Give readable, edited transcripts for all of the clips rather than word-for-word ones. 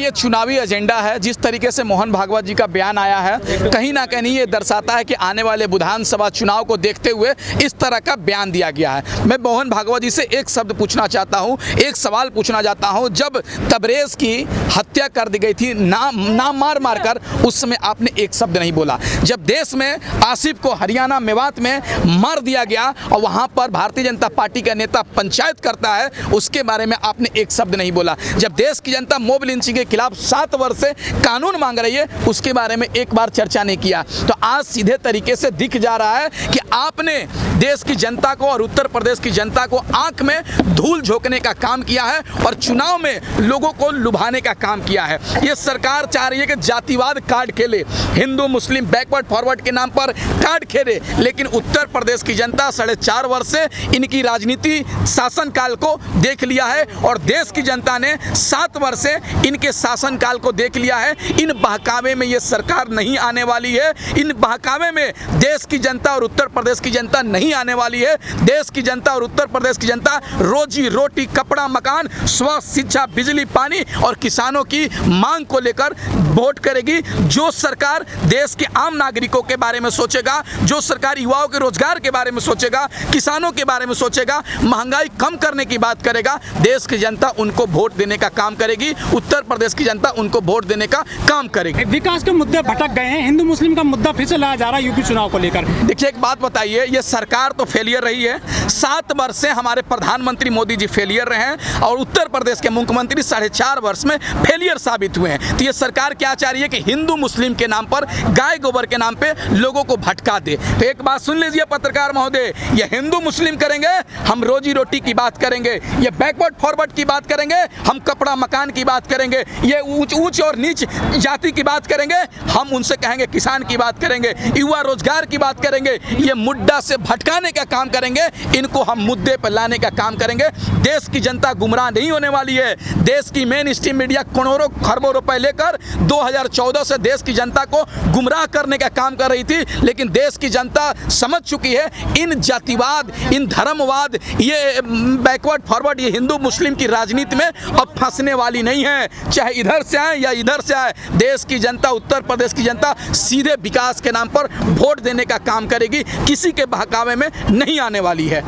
ये चुनावी एजेंडा है। जिस तरीके से मोहन भागवत जी का बयान आया है, कहीं ना कहीं ये दर्शाता है कि आने वाले विधानसभा चुनाव को देखते हुए इस तरह का बयान दिया गया है। मैं मोहन भागवत जी से एक शब्द पूछना चाहता हूँ, एक सवाल पूछना चाहता हूँ। जब तबरेज़ की हत्या कर दी गई थी नाम मार कर, उस समय आपने एक शब्द नहीं बोला। जब देश में आसिफ को हरियाणा मेवात में मार दिया गया और वहाँ पर भारतीय जनता पार्टी का नेता पंचायत करता है, उसके बारे में आपने एक शब्द नहीं बोला। जब देश की जनता मॉब लिंचिंग के खिलाफ 7 वर्ष से कानून मांग रही है, उसके बारे में एक बार चर्चा नहीं किया। तो आज सीधे तरीके से दिख जा रहा है कि आपने देश की जनता को और उत्तर प्रदेश की जनता को आंख में धूल झोंकने का काम किया है और चुनाव में लोगों को लुभाने का काम किया है। ये सरकार चाह रही है कि जातिवाद कार्ड खेले, हिंदू मुस्लिम बैकवर्ड फॉरवर्ड के नाम पर कार्ड खेले, लेकिन उत्तर प्रदेश की जनता 4.5 वर्ष से इनकी राजनीति शासनकाल को देख लिया है और देश की जनता ने 7 वर्ष से इनके शासनकाल को देख लिया है। इन बहकावे में ये सरकार नहीं आने वाली है। इन बहकावे में देश की जनता और उत्तर प्रदेश की जनता नहीं आने वाली है। देश की जनता और उत्तर प्रदेश की जनता रोजी रोटी, कपड़ा, मकान, स्वास्थ्य, शिक्षा, बिजली, पानी और किसानों की मांग को लेकर वोट करेगी। जो सरकार देश के आम नागरिकों के बारे में सोचेगा, जो सरकार युवाओं के रोजगार के बारे में सोचेगा, किसानों के बारे में सोचेगा, महंगाई कम करने की बात करेगा, देश की जनता उनको वोट देने का काम करेगी। उत्तर प्रदेश की जनता उनको वोट देने का काम करेगी। विकास के मुद्दे भटक गए हैं, हिंदू मुस्लिम का मुद्दा फिर से लाया जा रहा है यूपी चुनाव को लेकर। देखिए, एक बात बताइए, ये सरकार तो फेलियर रही है। 7 वर्ष से हमारे प्रधानमंत्री मोदी जी फेलियर रहे हैं और उत्तर प्रदेश के मुख्यमंत्री 4.5 वर्ष में फेलियर साबित हुए हैं। तो ये सरकार क्या चाह रही है कि हिंदू मुस्लिम के नाम पर, गाय गोबर के नाम पे लोगों को भटका दे। तो एक बात सुन लीजिए पत्रकार महोदय, ये हिंदू मुस्लिम करेंगे, हम रोजी रोटी की बात करेंगे, ये बैकवर्ड फॉरवर्ड की बात करेंगे, हम कपड़ा मकान की बात करेंगे, ये ऊंच और नीच जाति की बात करेंगे, हम उनसे कहेंगे किसान की बात करेंगे, युवा रोजगार की बात करेंगे, ये मुद्दा से भटकाने का काम करेंगे, इनको हम मुद्दे पर लाने का काम करेंगे। देश की जनता गुमराह नहीं होने वाली है। देश की मेन स्ट्रीम मीडिया करोड़ों खरबों रुपए लेकर 2014 से देश की जनता को गुमराह करने का काम कर रही थी, लेकिन देश की जनता समझ चुकी है इन जातिवाद, इन धर्मवाद, ये बैकवर्ड फॉरवर्ड, ये हिंदू मुस्लिम की राजनीति में अब फंसने वाली नहीं है। चाहे इधर से आए या इधर से आए, देश की जनता, उत्तर प्रदेश की जनता सीधे विकास के नाम पर वोट देने का काम करेगी, किसी के बहकावे में नहीं आने वाली है।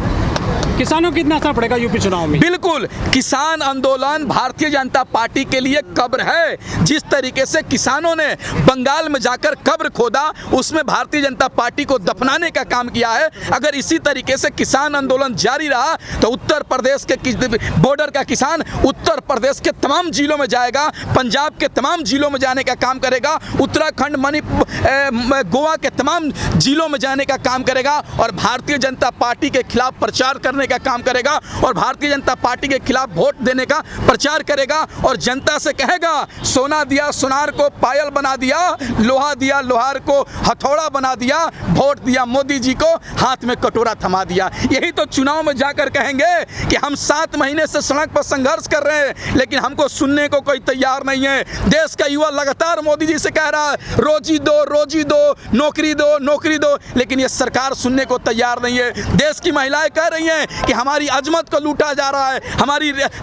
किसानों को कितना असर पड़ेगा यूपी चुनाव में? बिल्कुल, किसान आंदोलन भारतीय जनता पार्टी के लिए कब्र है। जिस तरीके से किसानों ने बंगाल में जाकर कब्र खोदा, उसमें भारतीय जनता पार्टी को दफनाने का काम किया है। अगर इसी तरीके से किसान आंदोलन जारी रहा तो उत्तर प्रदेश के बॉर्डर का किसान उत्तर प्रदेश के तमाम जिलों में जाएगा, पंजाब के तमाम जिलों में जाने का काम करेगा, उत्तराखंड, मणिपुर, गोवा के तमाम जिलों में जाने का काम करेगा और भारतीय जनता पार्टी के खिलाफ प्रचार करने का काम करेगा और भारतीय जनता पार्टी के खिलाफ वोट देने का प्रचार करेगा और जनता से कहेगा, सोना दिया सोनार को पायल बना दिया, लोहा दिया लोहार को हथौड़ा बना दिया, वोट दिया मोदी जी को हाथ में कटोरा थमा दिया। यही तो चुनाव में जाकर कहेंगे कि हम 7 महीने से सड़क पर संघर्ष कर रहे हैं, लेकिन हमको सुनने को कोई तैयार नहीं है। देश का युवा लगातार मोदी जी से कह रहा है, रोजी दो, नौकरी दो, लेकिन ये सरकार सुनने को तैयार नहीं है। देश की महिलाएं कह रही हैं कि हमारी अजमत को लूटा जा रहा है,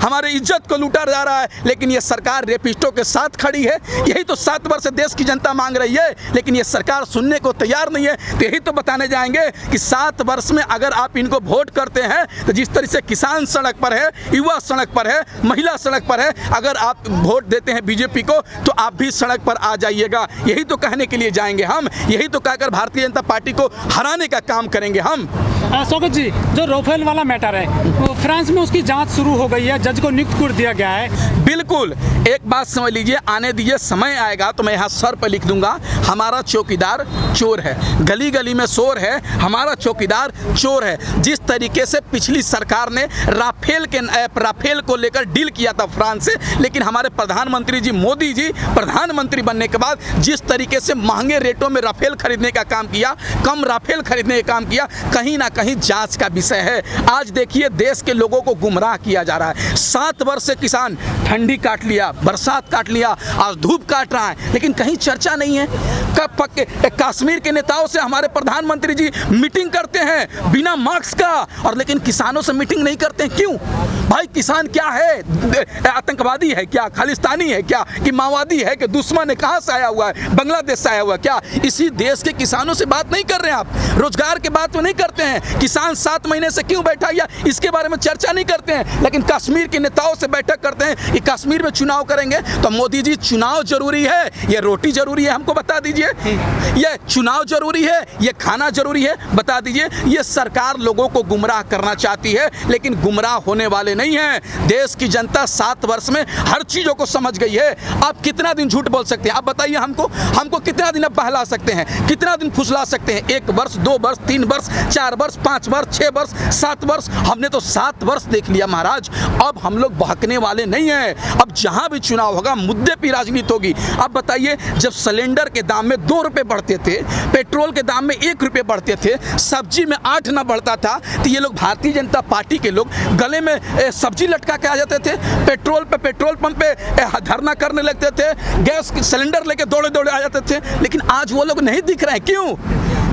हमारी इज्जत को लूटा जा रहा है, लेकिन ये सरकार रेपिस्टों के साथ खड़ी है। यही तो 7 वर्ष से देश की जनता मांग रही है, लेकिन ये सरकार सुनने को तैयार नहीं है। तो यही तो बताने जाएंगे कि 7 वर्ष में अगर आप इनको वोट करते हैं तो जिस तरह से किसान सड़क पर है, युवा सड़क पर है, महिला सड़क पर है, अगर आप वोट देते हैं बीजेपी को तो आप भी सड़क पर आ जाइएगा। यही तो कहने के लिए जाएंगे हम, यही तो कहकर भारतीय जनता पार्टी को हराने का काम करेंगे हम। स्वागत जी, जो राफेल वाला मैटर है, वो फ्रांस में उसकी जांच शुरू हो गई है, जज को नियुक्त कर दिया गया है। बिल्कुल, एक बात समझ लीजिए, आने दीजिए, समय आएगा तो मैं यहाँ सर पर लिख दूंगा, हमारा चौकीदार चोर है, गली गली में शोर है, हमारा चौकीदार चोर है। जिस तरीके से पिछली सरकार ने राफेल को लेकर डील किया था फ्रांस से, लेकिन हमारे प्रधानमंत्री जी मोदी जी प्रधानमंत्री बनने के बाद जिस तरीके से महंगे रेटों में राफेल खरीदने का काम किया, कम राफेल खरीदने का काम किया, कहीं ना कहीं जांच का विषय है। आज देखिए, देश के लोगों को गुमराह किया जा रहा है। 7 वर्ष से किसान ठंडी काट लिया, बरसात काट लिया, आज धूप काट रहा है, लेकिन कहीं चर्चा नहीं है, कश्मीर के नेताओं से हमारे प्रधानमंत्री जी मीटिंग करते हैं बिना मार्क्स का, और लेकिन किसानों से मीटिंग नहीं करते हैं। क्यों भाई? किसान क्या है? आतंकवादी है क्या? खालिस्तानी है क्या? कि माओवादी है कि दुश्मन है? कहाँ से आया हुआ है? बांग्लादेश से आया हुआ है क्या? इसी देश के किसानों से बात नहीं कर रहे हैं आप, रोजगार के बात तो नहीं करते हैं। किसान 7 महीने से क्यों बैठा या इसके बारे में चर्चा नहीं करते हैं, लेकिन कश्मीर के नेताओं से बैठक करते हैं कि कश्मीर में चुनाव करेंगे। तो मोदी जी, चुनाव जरूरी है, ये रोटी जरूरी है, हमको बता दीजिए। ये चुनाव जरूरी है, ये खाना जरूरी है, बता दीजिए। ये सरकार लोगों को गुमराह करना चाहती है, लेकिन गुमराह होने वाले नहीं हैं। देश की जनता 7 वर्ष में हर चीजों को समझ गई है। आप कितना दिन झूठ बोल सकते हैं? आप बताइए हमको कितना दिन अब बहला सकते हैं, कितना दिन फुसला सकते हैं? 1 वर्ष, 2 वर्ष, 3 वर्ष, 4 वर्ष, 5 वर्ष, 6 वर्ष, 7 वर्ष, हमने तो 7 वर्ष देख लिया महाराज। अब हम लोग बहकने वाले नहीं हैं। अब जहां भी चुनाव होगा मुद्दे पे राजनीति होगी। अब बताइए, जब सिलेंडर के दाम में 2 रुपए बढ़ते थे, पेट्रोल के दाम में 1 रुपए बढ़ते थे, सब्जी में 8 ना बढ़ता था, तो ये लोग भारतीय जनता पार्टी के लोग गले में सब्जी लटका के आ जाते थे, पेट्रोल पंप पे धरना करने लगते थे, गैस सिलेंडर लेके दौड़े आ जाते थे। लेकिन आज वो लोग नहीं दिख रहे हैं।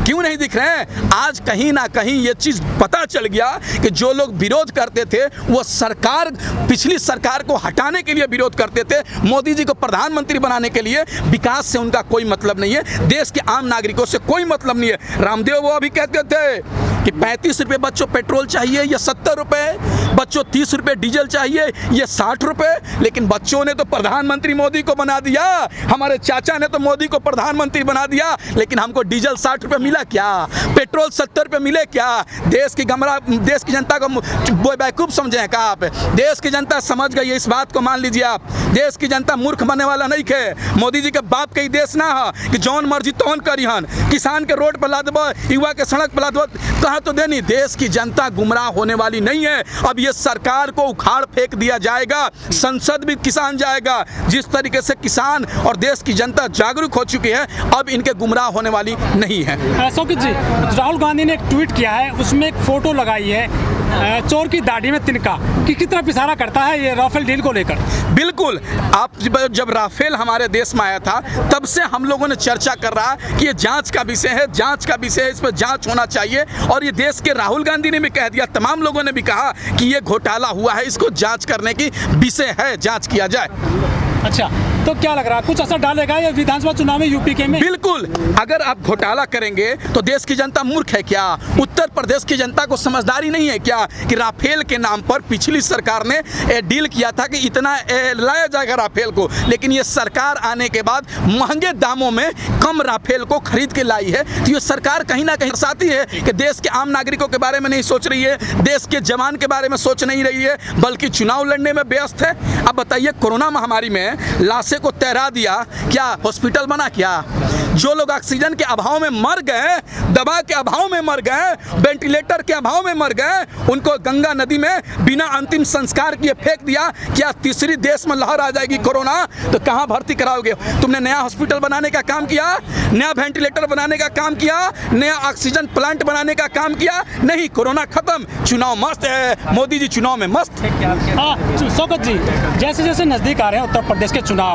क्यों नहीं दिख रहे हैं? आज कहीं ना कहीं ये चीज पता चल गया कि जो लोग विरोध करते थे वो सरकार, पिछली सरकार को हटाने के लिए विरोध करते थे, मोदी जी को प्रधानमंत्री बनाने के लिए। विकास से उनका कोई मतलब नहीं है, देश के आम नागरिकों से कोई मतलब नहीं है। रामदेव वो अभी कहते थे कि 35 रुपये बच्चों पेट्रोल चाहिए, ये 70 रुपये, बच्चों 30 रुपये डीजल चाहिए, ये 60 रुपये। लेकिन बच्चों ने तो प्रधानमंत्री मोदी को बना दिया, हमारे चाचा ने तो मोदी को प्रधानमंत्री बना दिया, लेकिन हमको डीजल 60 रुपये मिला क्या? पेट्रोल 70 रुपये मिले क्या? देश की जनता को बेवकूफ़ समझे हैं क्या आप? देश की जनता समझ गई है, इस बात को मान लीजिए आप। देश की जनता मूर्ख बनने वाला नहीं है। मोदी जी के बाप के ही देश ना है कि जौन मर्जी तौन करिहन, किसान के रोड पर ला देबो, युवा के सड़क पर ला देबो, कहा तो देनी। देश की जनता गुमराह होने वाली नहीं है। अब ये सरकार को उखाड़ फेंक दिया जाएगा, संसद भी किसान जाएगा। जिस तरीके से किसान और देश की जनता जागरूक हो चुकी है, अब इनके गुमराह होने वाली नहीं है। शौकत जी, राहुल गांधी ने एक ट्वीट किया है, उसमें एक फोटो लगाई है चोर की दाढ़ी में तिनका, कि किस तरफ इशारा करता है ये राफेल डील को लेकर? बिल्कुल, आप जब राफेल हमारे देश में आया था तब से हम लोगों ने चर्चा कर रहा कि ये जांच का विषय है, इस पर जांच होना चाहिए। और ये देश के राहुल गांधी ने भी कह दिया, तमाम लोगों ने भी कहा कि ये घोटाला हुआ है, इसको जांच करने की विषय है, जांच किया जाए। अच्छा, तो क्या लग रहा है, कुछ असर डालेगा ये विधानसभा चुनाव में यूपी के में? बिल्कुल, अगर आप घोटाला करेंगे तो देश की जनता मूर्ख है क्या? उत्तर प्रदेश की जनता को समझदारी नहीं है क्या कि राफेल के नाम पर पिछली सरकार ने डील किया था कि इतना लाया जाएगा राफेल को, लेकिन ये सरकार आने के बाद महंगे दामों में कम राफेल को खरीद के लाई है। तो ये सरकार कहीं ना कहीं दर्शाती है कि देश के आम नागरिकों के बारे में नहीं सोच रही है, देश के जवान के बारे में सोच नहीं रही है, बल्कि चुनाव लड़ने में व्यस्त है। अब बताइए, कोरोना महामारी में लाशें को तैरा दिया, क्या हॉस्पिटल बना क्या? जो लोग ऑक्सीजन के अभाव में मर गए, दवा के अभाव में मर गए, वेंटिलेटर के अभाव में मर गए, उनको गंगा नदी में बिना अंतिम संस्कार किए फेंक दिया। क्या तीसरी देश में लहर आ जाएगी कोरोना तो कहाँ भर्ती कराओगे? तुमने नया हॉस्पिटल बनाने का काम किया, नया वेंटिलेटर बनाने का काम किया, नया ऑक्सीजन प्लांट बनाने का काम किया? नहीं, कोरोना खत्म, चुनाव मस्त है, मोदी जी चुनाव में मस्त। हाँ शौकत जी, जैसे जैसे नजदीक आ रहे हैं उत्तर प्रदेश के चुनाव,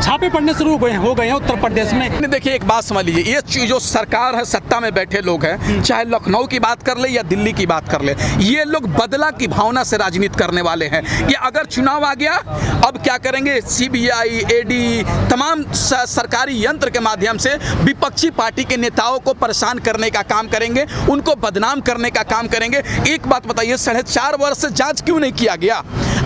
छापे पड़ने शुरू हो गए हैं उत्तर प्रदेश में। देखिए, एक बात समझ लीजिए, ये जो सरकार है, सत्ता में बैठे लोग हैं, चाहे लखनऊ की बात कर ले या दिल्ली की बात कर ले, ये लोग बदला की भावना से राजनीति करने वाले हैं कि अगर चुनाव आ गया अब क्या करेंगे? सीबीआई, ईडी, तमाम सरकारी यंत्र के माध्यम से विपक्षी पार्टी के नेताओं को परेशान करने का काम करेंगे, उनको बदनाम करने का काम करेंगे। एक बात बताइए, 4.5 वर्ष से जांच क्यों नहीं किया गया?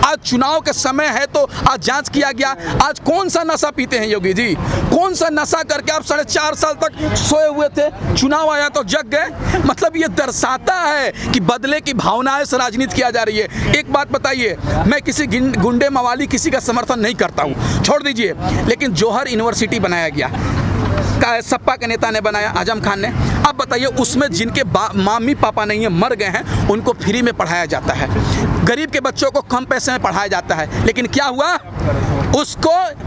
आज चुनाव का समय है तो आज जांच किया गया। आज कौन सा नशा पीते हैं योगी जी? कौन सा नशा करके आप 4.5 साल तक सोए हुए थे, चुनाव आया तो जग गए? मतलब ये दर्शाता है कि बदले की भावनाएं से राजनीति किया जा रही है। एक बात बताइए, मैं किसी गुंडे मवाली किसी का समर्थन नहीं करता हूँ, छोड़ दीजिए, लेकिन जौहर यूनिवर्सिटी बनाया गया, सपा के नेता ने बनाया, आजम खान ने। अब बताइए, उसमें जिनके मम्मी पापा नहीं है, मर गए हैं, उनको फ्री में पढ़ाया जाता है, गरीब के बच्चों को कम पैसे में पढ़ाया जाता है, लेकिन क्या हुआ?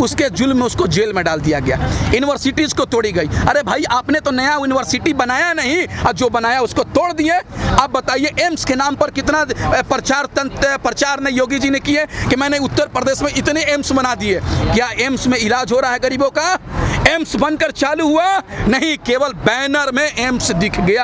उसके जुल्म में उसको जेल में डाल दिया गया, यूनिवर्सिटीज़ को तोड़ी गई। अरे भाई, आपने तो नया यूनिवर्सिटी बनाया नहीं, और जो बनाया उसको तोड़ दिए। अब बताइए, एम्स के नाम पर कितना प्रचार ने योगी जी ने किए कि मैंने उत्तर प्रदेश में इतने एम्स बना दिए। क्या एम्स में इलाज हो रहा है गरीबों का? एम्स बनकर चालू हुआ नहीं, केवल बैनर में एम्स दिख गया।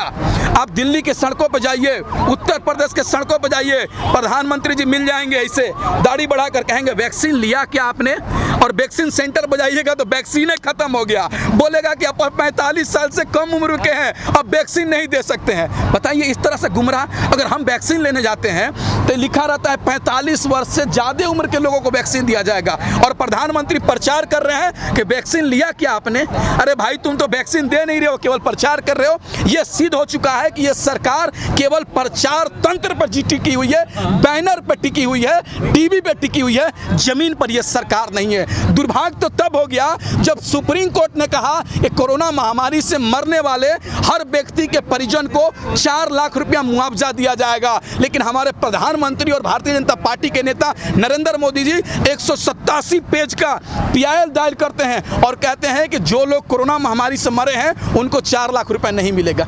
आप दिल्ली के सड़कों पर जाइए, उत्तर प्रदेश के सड़कों पर जाइए, प्रधानमंत्री जी मिल जाएंगे ऐसे दाढ़ी बढ़ाकर, कहेंगे वैक्सीन लिया क्या आपने, और वैक्सीन सेंटर पर जाइएगा तो वैक्सीन खत्म हो गया, बोलेगा कि आप 45 साल से कम उम्र के हैं, अब वैक्सीन नहीं दे सकते हैं। बताइए, इस तरह से गुमराह। अगर हम वैक्सीन लेने जाते हैं तो लिखा रहता है 45 वर्ष से ज़्यादा उम्र के लोगों को वैक्सीन दिया जाएगा, और प्रधानमंत्री प्रचार कर रहे हैं कि वैक्सीन लिया क्या आपने। अरे भाई, तुम तो वैक्सीन दे नहीं रहे हो, केवल प्रचार कर रहे हो। यह सिद्ध हो चुका है कि यह सरकार केवल प्रचार तंत्र पर टिकी हुई है, बैनर पर टिकी हुई है, टीवी पे टिकी हुई है, जमीन पर यह सरकार नहीं है। दुर्भाग्य तो तब हो गया जब सुप्रीम कोर्ट ने कहा कि कोरोना महामारी से मरने वाले हर व्यक्ति के परिजन को 4 लाख रुपया मुआवजा दिया जाएगा, लेकिन हमारे प्रधानमंत्री और भारतीय जनता पार्टी के नेता नरेंद्र मोदी जी 187 पेज का पीआईएल दायर करते हैं और कहते हैं कि जो लोग कोरोना महामारी से मरे हैं उनको 4 लाख रुपया नहीं मिलेगा।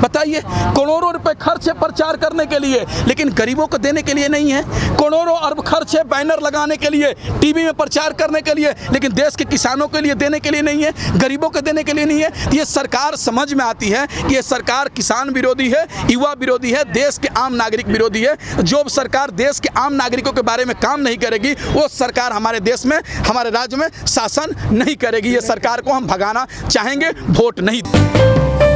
बताइए, करोड़ों रुपए खर्च है प्रचार करने के लिए, लेकिन गरीबों को देने के लिए नहीं है। करोड़ों अरब खर्च है बैनर लगाने के लिए, टीवी में प्रचार करने के लिए, लेकिन देश के किसानों के लिए देने के लिए नहीं है, गरीबों को देने के लिए नहीं है। ये सरकार समझ में आती है कि ये सरकार किसान विरोधी है, युवा विरोधी है, देश के आम नागरिक विरोधी है। जो सरकार देश के आम नागरिकों के बारे में काम नहीं करेगी, वो सरकार हमारे देश में, हमारे राज्य में शासन नहीं करेगी। ये सरकार को हम भगाना चाहेंगे, वोट नहीं।